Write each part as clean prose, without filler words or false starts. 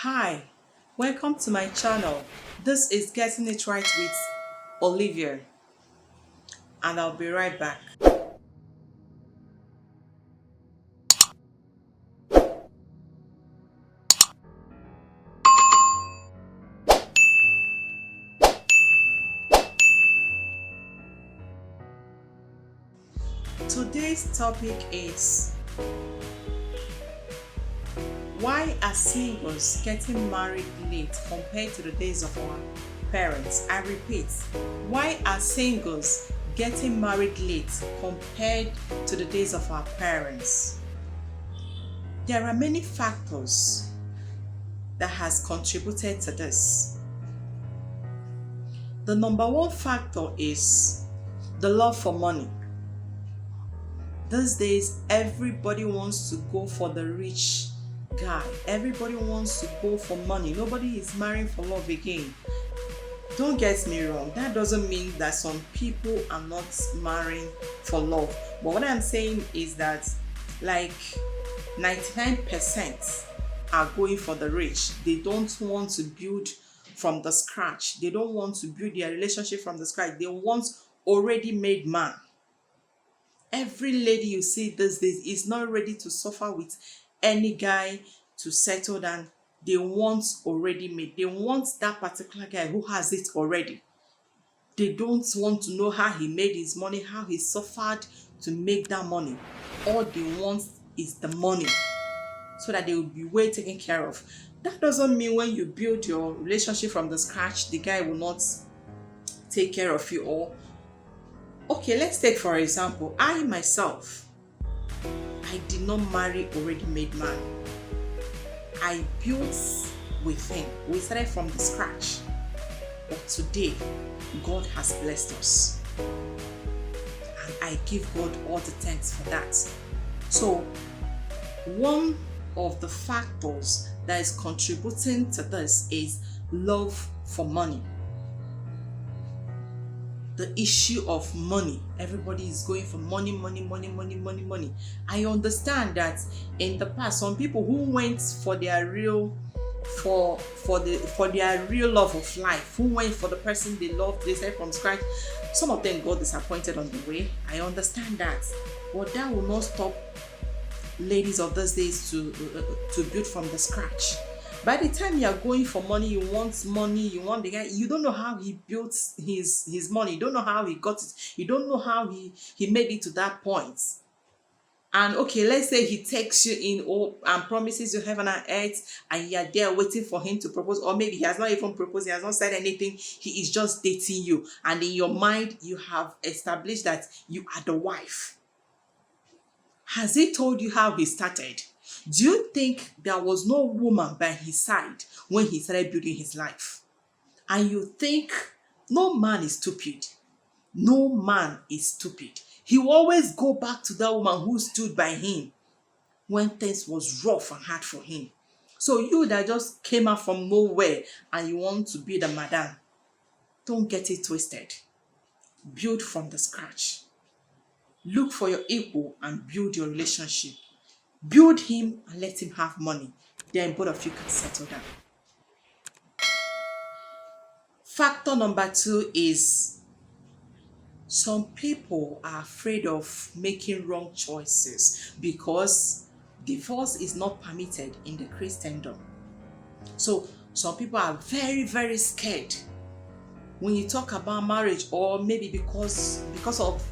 Hi, welcome to my channel. This is Getting It Right with Olivia, and I'll be right back. Today's topic is why are singles getting married late compared to the days of our parents? I repeat, why are singles getting married late compared to the days of our parents? There are many factors that has contributed to this. The number one factor is the love for money. These days, everybody wants to go for the rich guy. Everybody wants to go for money. Nobody is marrying for love again. Don't get me wrong. That doesn't mean that some people are not marrying for love. But what I'm saying is that like 99% are going for the rich. They don't want to build from the scratch. They don't want to build their relationship from the scratch. They want already made man. Every lady you see these days is not ready to suffer with any guy to settle down. They want already made. They want that particular guy who has it already. They don't want to know how he made his money, how he suffered to make that money. All they want is the money so that they will be well taken care of. That doesn't mean when you build your relationship from the scratch, the guy will not take care of you. Or okay, let's take for example, I myself, I did not marry already made man. I built with him. We started from the scratch. But today, God has blessed us. And I give God all the thanks for that. So, one of the factors that is contributing to this is love for money. The issue of money. Everybody is going for money. I understand that in the past, some people who went for their real their real love of life, who went for the person they loved, they said from scratch, some of them got disappointed on the way. I understand that, but that will not stop ladies of those days to build from the scratch. By the time you are going for money, you want the guy, you don't know how he built his money, you don't know how he got it, you don't know how he made it to that point. And okay, let's say he takes you in and promises you heaven and earth, and you are there waiting for him to propose, or maybe he has not even proposed, he has not said anything, he is just dating you, and in your mind you have established that you are the wife. Has he told you how he started? Do you think there was no woman by his side when he started building his life? And you think no man is stupid. No man is stupid. He will always go back to that woman who stood by him when things was rough and hard for him. So you that just came out from nowhere and you want to be the madam, don't get it twisted. Build from the scratch. Look for your equal and build your relationship. Build him and let him have money. Then both of you can settle down. Factor number 2 is some people are afraid of making wrong choices because divorce is not permitted in the Christendom. So some people are very, very scared when you talk about marriage, or maybe because of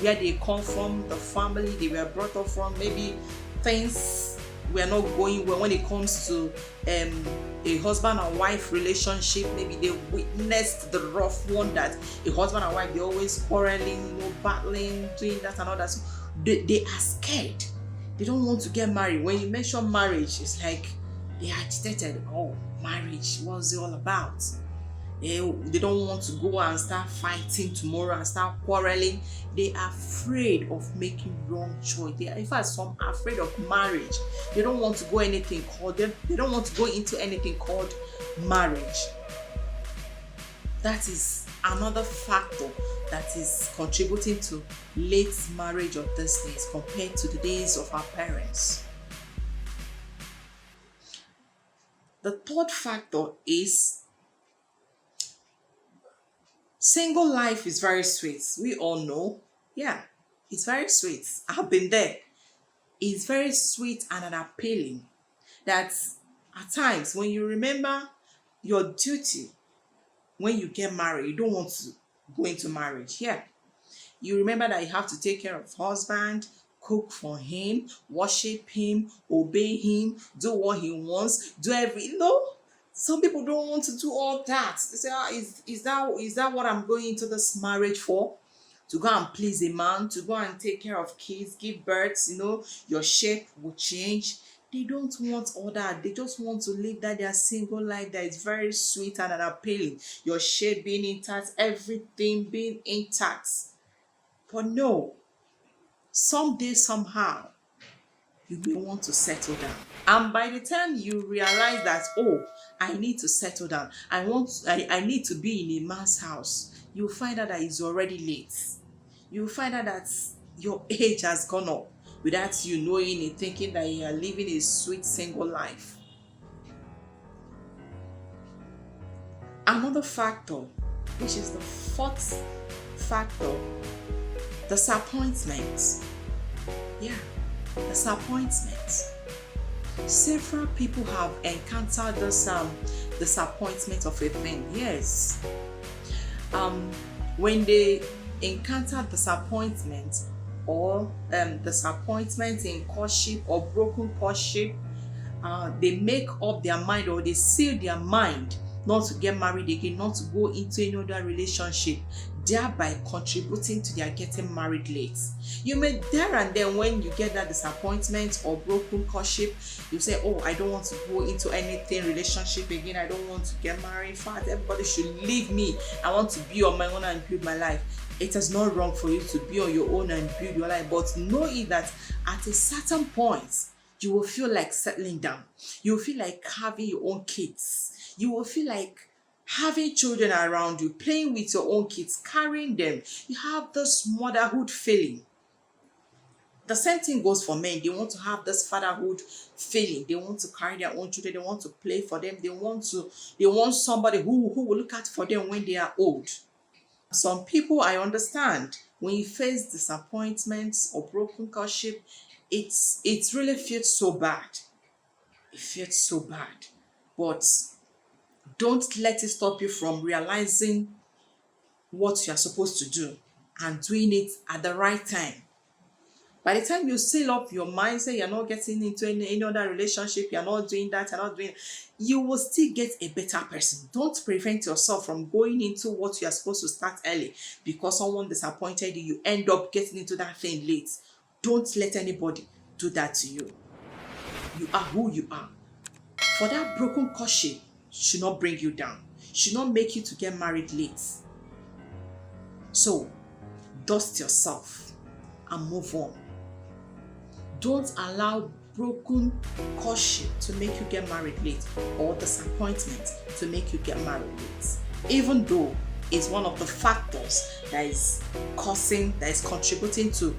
where they come from, the family they were brought up from, maybe things were not going well when it comes to a husband and wife relationship. Maybe they witnessed the rough one that a husband and wife, they're always quarreling, battling, doing that and all that. So they are scared. They don't want to get married. When you mention marriage, it's like they are agitated. Oh, marriage, what's it all about? They don't want to go and start fighting tomorrow and start quarreling. They are afraid of making wrong choice. In fact, some are afraid of marriage. They don't want to go anything called them. They don't want to go into anything called marriage. That is another factor that is contributing to late marriage of these days compared to the days of our parents. The third factor is single life is very sweet. We all know. Yeah, it's very sweet. I've been there. It's very sweet and appealing. That at times when you remember your duty when you get married, you don't want to go into marriage. Yeah. You remember that you have to take care of husband, cook for him, worship him, obey him, do what he wants, do some people don't want to do all that. They say, is that what I'm going into this marriage for? To go and please a man, to go and take care of kids, give birth, your shape will change. They don't want all that. They just want to live that their single life that is very sweet and appealing. Your shape being intact, everything being intact. But no, someday, somehow, you may want to settle down. And by the time you realize that, oh, I need to settle down, I need to be in a man's house, you'll find out that it's already late. You'll find out that your age has gone up without you knowing it, thinking that you are living a sweet single life. Another factor, which is the fourth factor, disappointment. Yeah, disappointment. Several people have encountered this disappointment of a thing. Yes. When they encounter disappointment or disappointment in courtship or broken courtship, they make up their mind or they seal their mind not to get married again, not to go into any other relationship, thereby contributing to their getting married late. You may there and then, when you get that disappointment or broken courtship, you say, oh, I don't want to go into anything relationship again, I don't want to get married, in fact, everybody should leave me, I want to be on my own and build my life. It is not wrong for you to be on your own and build your life, but know it that at a certain point, you will feel like settling down. You will feel like having your own kids. You will feel like having children around you, playing with your own kids, carrying them. You have this motherhood feeling. The same thing goes for men. They want to have this fatherhood feeling. They want to carry their own children. They want to play for them. They want somebody who will look out for them when they are old. Some people, I understand, when you face disappointments or broken courtship, it really feels so bad. It feels so bad. But don't let it stop you from realizing what you are supposed to do and doing it at the right time. By the time you seal up your mind, say you're not getting into any other relationship, you're not doing that, you're not doing it, you will still get a better person. Don't prevent yourself from going into what you are supposed to start early because someone disappointed you, you end up getting into that thing late. Don't let anybody do that to you. You are who you are. For that broken courtship should not bring you down, should not make you to get married late. So, dust yourself and move on. Don't allow broken courtship to make you get married late or disappointment to make you get married late. Even though it's one of the factors that is contributing to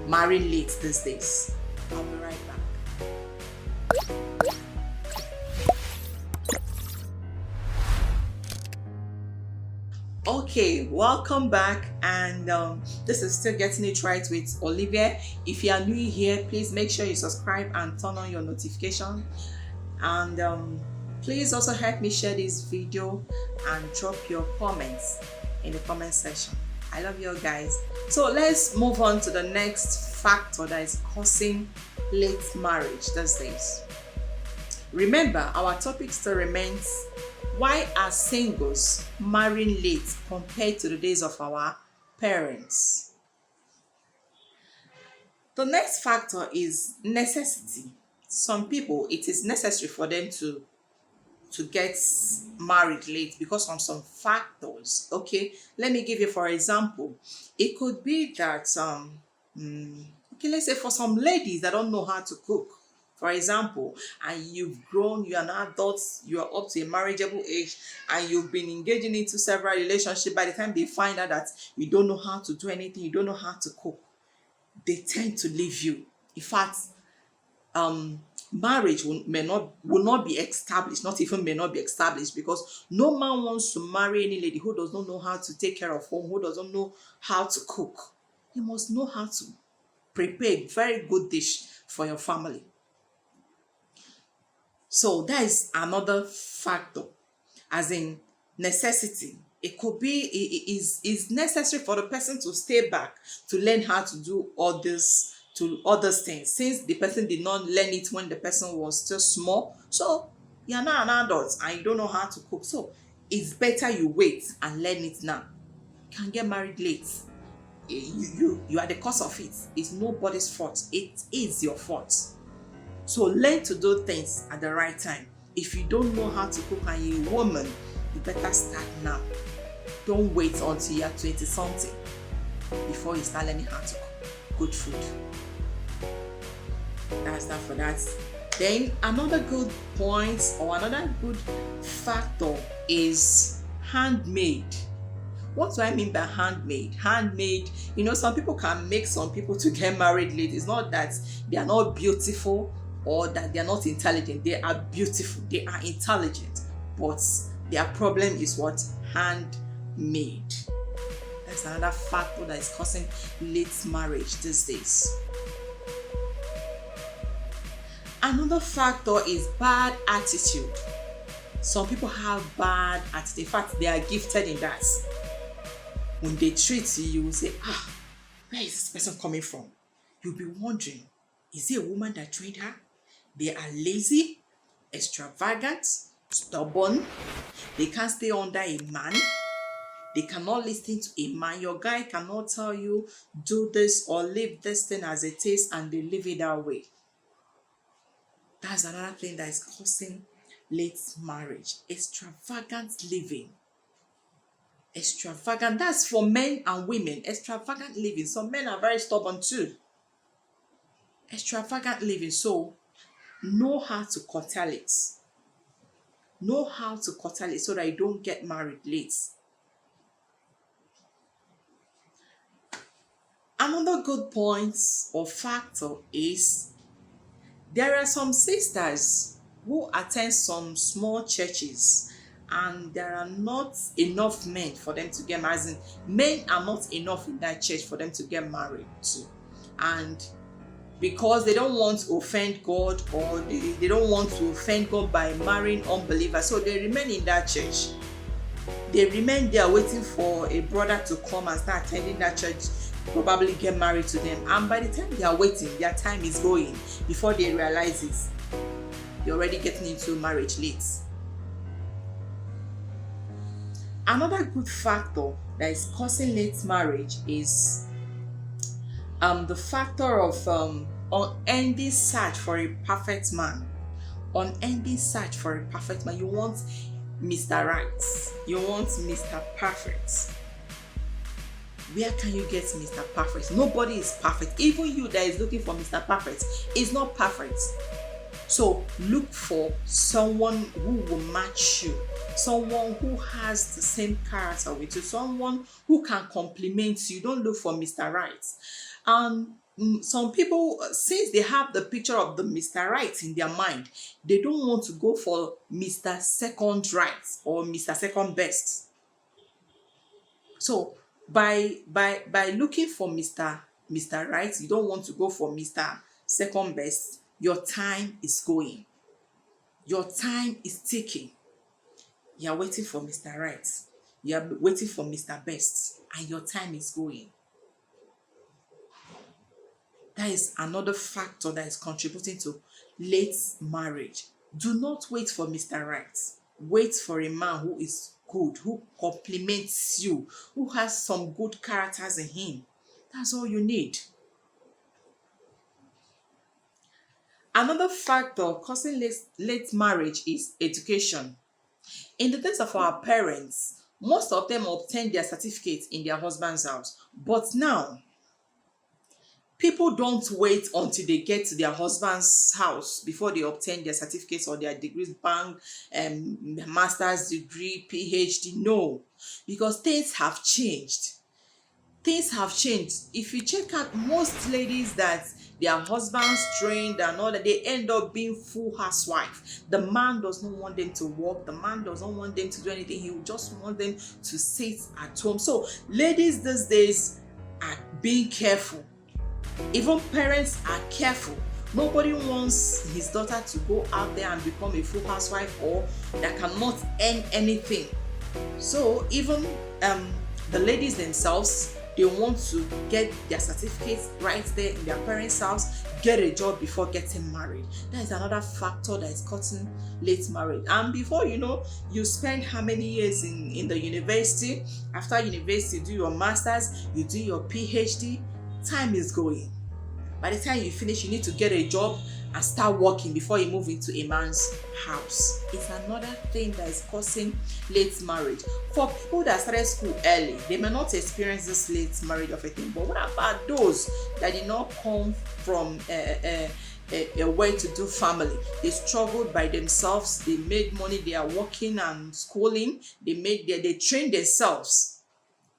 marrying late these days. I'll be right back. Okay, welcome back, and this is Still Getting It Right with Olivia. If you are new here, please make sure you subscribe and turn on your notification, and please also help me share this video and drop your comments in the comment section. I love you guys. So let's move on to the next factor that is causing late marriage these days. Remember, our topic still remains: why are singles marrying late compared to the days of our parents? The next factor is necessity. Some people, it is necessary for them to get married late because of some factors. Okay, let me give you for example. It could be that let's say for some ladies that don't know how to cook, for example, and you've grown, you're an adult, you are up to a marriageable age, and you've been engaging into several relationships. By the time they find out that you don't know how to do anything, you don't know how to cook, they tend to leave you. In fact, marriage will not be established, not even may not be established, because no man wants to marry any lady who does not know how to take care of home, who doesn't know how to cook. You must know how to prepare a very good dish for your family. So that is another factor, as in necessity. It could be is necessary for the person to stay back to learn how to do all this to other things, since the person did not learn it when the person was still small. So you're now an adult and you don't know how to cook. So it's better you wait and learn it now. You can get married late. You are the cause of it. It's nobody's fault. It is your fault. So learn to do things at the right time. If you don't know how to cook and you're a woman, you better start now. Don't wait until you're 20 something before you start learning how to cook good food. That's that for that. Then another good point or another good factor is handmade. What do I mean by handmade? Handmade, some people can make some people to get married late. It's not that they are not beautiful or that they are not intelligent. They are beautiful, they are intelligent, but their problem is what? Handmade. That's another factor that is causing late marriage these days. Another factor is bad attitude. Some people have bad attitude. In fact, they are gifted in that. When they treat you, you will say, where is this person coming from? You'll be wondering, is it a woman that trained her? They are lazy, extravagant, stubborn. They can't stay under a man. They cannot listen to a man. Your guy cannot tell you, do this or leave this thing as it is, and they leave it that way. That's another thing that is causing late marriage. Extravagant living. Extravagant. That's for men and women. Extravagant living. Some men are very stubborn too. Extravagant living. So know how to curtail it. Know how to curtail it so that you don't get married late. Another good point or factor is there are some sisters who attend some small churches and there are not enough men for them to get married. As in, men are not enough in that church for them to get married to. And because they don't want to offend God, or they don't want to offend God by marrying unbelievers, so they remain in that church. They remain there waiting for a brother to come and start attending that church, probably get married to them. And by the time they are waiting, their time is going. Before they realize it, they're already getting into marriage late. Another good factor that is causing late marriage is the factor of unending search for a perfect man. Unending search for a perfect man. You want Mr. Right. You want Mr. Perfect. Where can you get Mr. Perfect? Nobody is perfect. Even you that is looking for Mr. Perfect is not perfect. So look for someone who will match you, someone who has the same character with you, someone who can compliment you. Don't look for Mr. Right. Some people, since they have the picture of the Mr. Right in their mind, they don't want to go for Mr. Second Right or Mr. Second Best. So by looking for Mr. Right, you don't want to go for Mr. Second Best. Your time is going. Your time is ticking. You are waiting for Mr. Right. You are waiting for Mr. Best, and your time is going. That is another factor that is contributing to late marriage. Do not wait for Mr. Right. Wait for a man who is good, who compliments you, who has some good characters in him. That's all you need. Another factor causing late marriage is education. In the days of our parents, most of them obtained their certificates in their husband's house. But now, people don't wait until they get to their husband's house before they obtain their certificates or their degrees, bank, master's degree, PhD. No, because things have changed. things have changed. If you check out most ladies that their husbands trained and all that, they end up being full housewife. The man does not want them to work. The man does not want them to do anything. He just wants them to sit at home. So ladies these days are being careful. Even parents are careful. Nobody wants his daughter to go out there and become a full housewife or that cannot earn anything. So even the ladies themselves, they want to get their certificates right there in their parents' house, get a job before getting married. That is another factor that is causing late marriage. And before you know, you spend how many years in the university. After university, you do your masters, you do your PhD, time is going. By the time you finish, you need to get a job and start working before you move into a man's house. It's another thing that is causing late marriage. For people that started school early, they may not experience this late marriage of a thing. But what about those that did not come from a well-to-do family? They struggled by themselves. They made money. They are working and schooling. They trained themselves.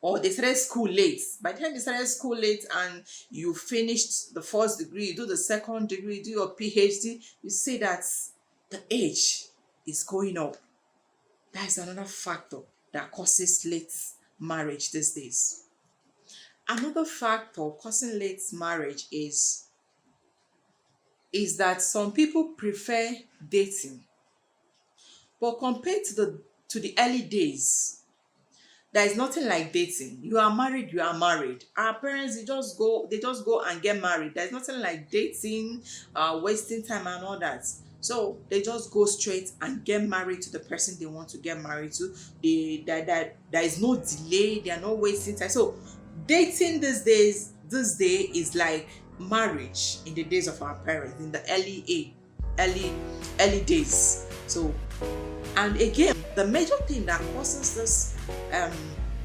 Or they started school late. By the time you started school late and you finished the first degree, you do the second degree, you do your PhD, you see that the age is going up. That is another factor that causes late marriage these days. Another factor causing late marriage is that some people prefer dating. But compared to the early days, there is nothing like dating. You are married, you are married. Our parents, they just go and get married. There's nothing like dating, wasting time and all that. So they just go straight and get married to the person they want to get married to. There is no delay, they are not wasting time. So dating this day is like marriage in the days of our parents, in the early days. So, and again, the major thing that causes this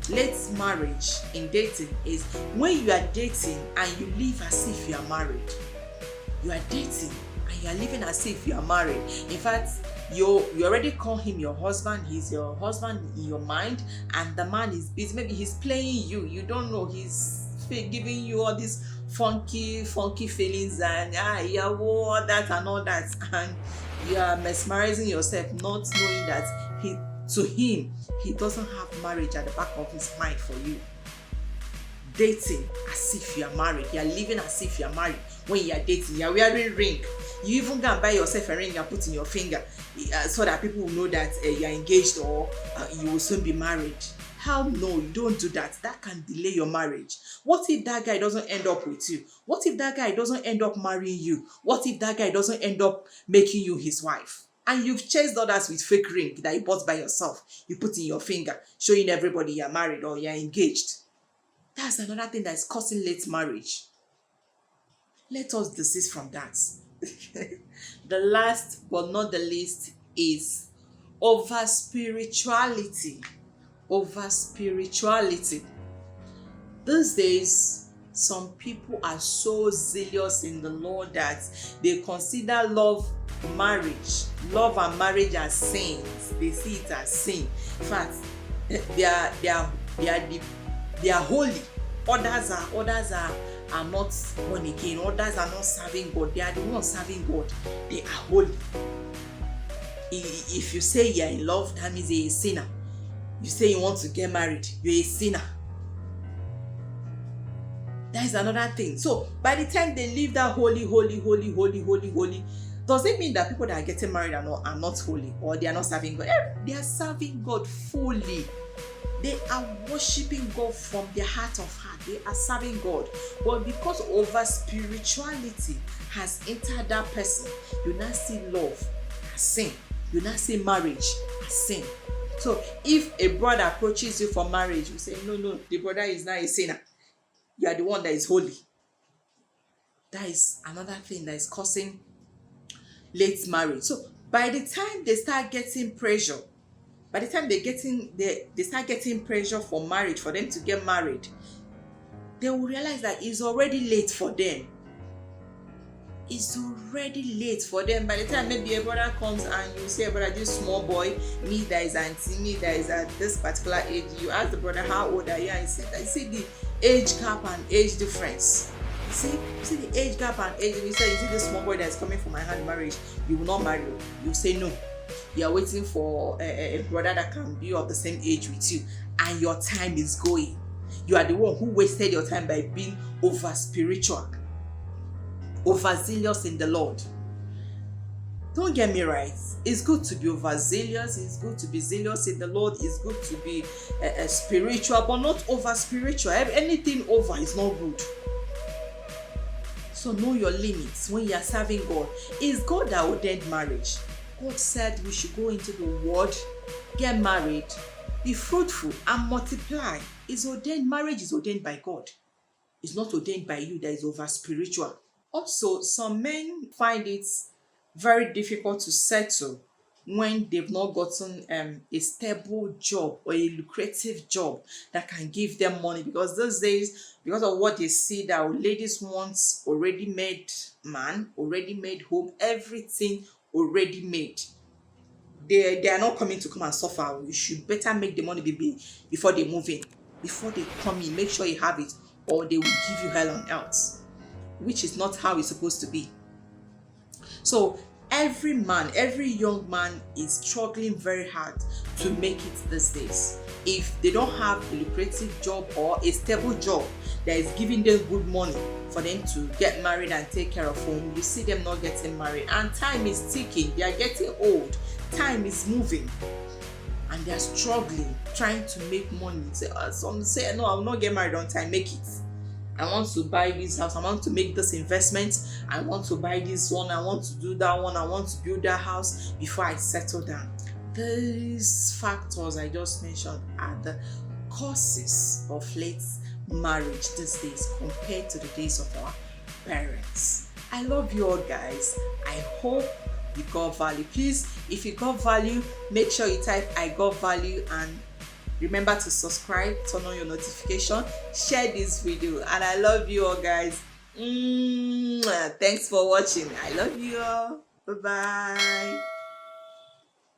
late marriage in dating is when you are dating and you live as if you are married. You are dating and you are living as if you are married. In fact, you already call him your husband. He's your husband in your mind, and the man is busy. Maybe he's playing you. You don't know. He's giving you all these funky feelings and all that and all that, and you are mesmerizing yourself, not knowing that to him he doesn't have marriage at the back of his mind for you. Dating as if you are married. You are living as if you are married. When you are dating, you are wearing ring. You even go and buy yourself a ring and put in your finger so that people will know that you are engaged or you will soon be married. Hell no, you don't do that. That can delay your marriage. What if that guy doesn't end up with you? What if that guy doesn't end up marrying you? What if that guy doesn't end up making you his wife? And you've chased others with fake ring that you bought by yourself. You put in your finger, showing everybody you're married or you're engaged. That's another thing that is causing late marriage. Let us desist from that. The last but not the least is over spirituality. Over spirituality. These days, some people are so zealous in the Lord that they consider love and marriage as sins. They see it as sin. In fact, they are holy. Others are not born again. Others are not serving God. They are the ones serving God. They are holy. If you say you are in love, that means you're a sinner. You say you want to get married, you're a sinner. That is another thing. So by the time they live that holy, does it mean that people that are getting married are not holy or they are not serving God? They are serving God fully. They are worshiping God from their heart of heart. They are serving God. But because over spirituality has entered that person, you now see love as sin. You now see marriage as sin. So if a brother approaches you for marriage, you say, no, the brother is not a sinner. You are the one that is holy. That is another thing that is causing late marriage. So by the time they start getting pressure, by the time they start getting pressure for marriage, for them to get married, they will realize that it's already late for them. It's already late for them. By the time maybe a brother comes and you say, brother, this small boy, me that is auntie, me that is at this particular age, you ask the brother, how old are you? And you see age gap and age difference. You see the age gap and age. You say, you see this small boy that is coming for my hand in marriage, you will not marry. You say no. You are waiting for a brother that can be of the same age with you, and your time is going. You are the one who wasted your time by being over spiritual, overzealous in the Lord. Don't get me right. It's good to be overzealous. It's good to be zealous in the Lord. It's good to be spiritual, but not over spiritual. Anything over is not good. So know your limits when you are serving God. It's God that ordained marriage. God said we should go into the world, get married, be fruitful, and multiply. It's ordained. Marriage is ordained by God. It's not ordained by you that is over spiritual. Also, some men find it very difficult to settle when they've not gotten a stable job or a lucrative job that can give them money, because those days, because of what they see, that ladies want already made man, already made home, everything already made. They are not coming to come and suffer. You should better make the money before they move in, before they come in. Make sure you have it, or they will give you hell on earth, which is not how it's supposed to be. So every man, every young man is struggling very hard to make it these days. If they don't have a lucrative job or a stable job that is giving them good money for them to get married and take care of home, you see them not getting married. And time is ticking. They are getting old. Time is moving. And they are struggling, trying to make money. Some say, no, I will not get married on time. Make it. I want to buy this house. I want to make this investment. I want to buy this one. I want to do that one. I want to build that house before I settle down. These factors I just mentioned are the causes of late marriage these days compared to the days of our parents. I love you all, guys. I hope you got value. Please, if you got value, make sure you type I got value, and remember to subscribe, turn on your notification, share this video, and I love you all, guys. Thanks for watching. I love you all. Bye-bye.